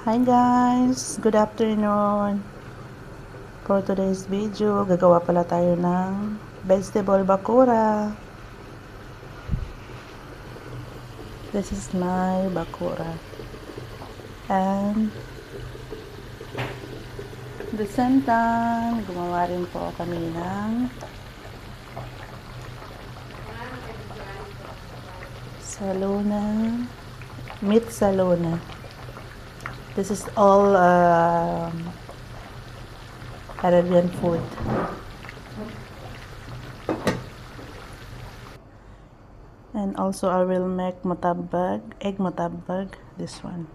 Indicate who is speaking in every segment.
Speaker 1: Hi guys! Good afternoon! For today's video, gagawa pala tayo ng vegetable bakura. This is my bakura. And at the same time, gumawa rin po kami ng salona, meat salona. This is all Arabian food. And also I will make mutabag, egg mutabag, this one.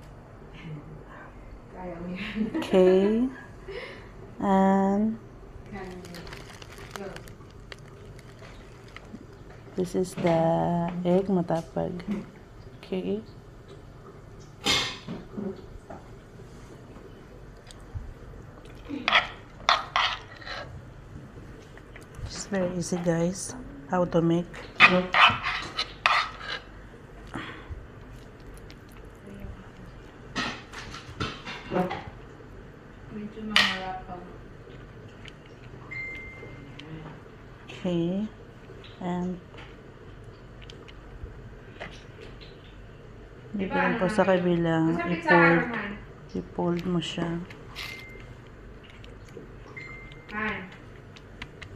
Speaker 1: Okay. And this is the egg mutabag. Okay. It's very easy guys, how to make. Okay, and dito rin po sa kabilang i-fold mo siya.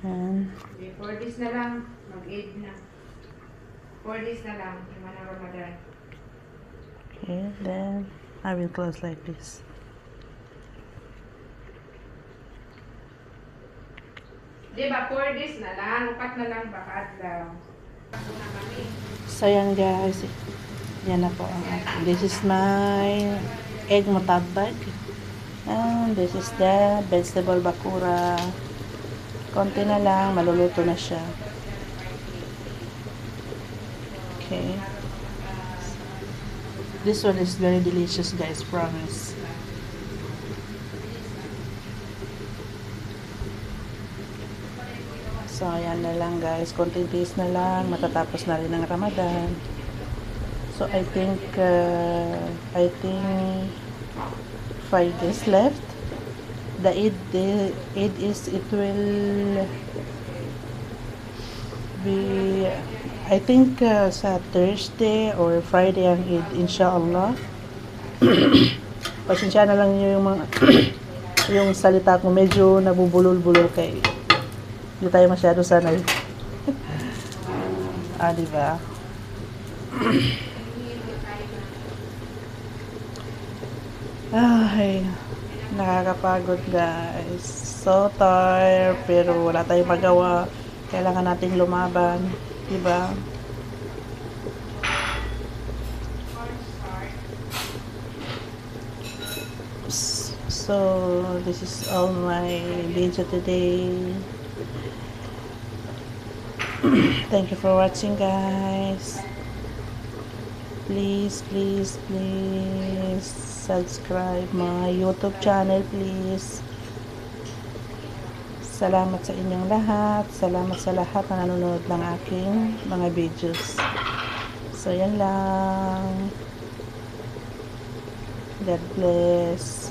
Speaker 1: And
Speaker 2: for this na lang, mag-aid na. For this na lang, yung mga Ramadan.
Speaker 1: okay, then I will close like this.
Speaker 2: Diba, for this na lang, upat na lang, baka adlaw.
Speaker 1: So yan guys, yan na po ang aking. This is my egg mutabag. And this is the vegetable bakura. Konti na lang, maluluto na siya. Okay. This one is very delicious guys, promise. So ayan na lang guys, konting days na lang, matatapos na rin ang Ramadan. So I think 5 days left. The Eid is, it will be, I think sa Thursday or Friday ang Eid, inshallah. Pasensya na lang yung mga yung salita ko medyo nabubulol-bulol kay hindi tayo masyado sanay. Diba? Ay, nakakapagod guys. So tired, pero wala tayong magawa. Kailangan nating lumaban, diba? So this is all my video today. Thank you for watching guys. Please subscribe my YouTube channel please. Salamat sa inyong lahat. Salamat sa lahat na nanonood ng aking mga videos. So yan lang. God bless.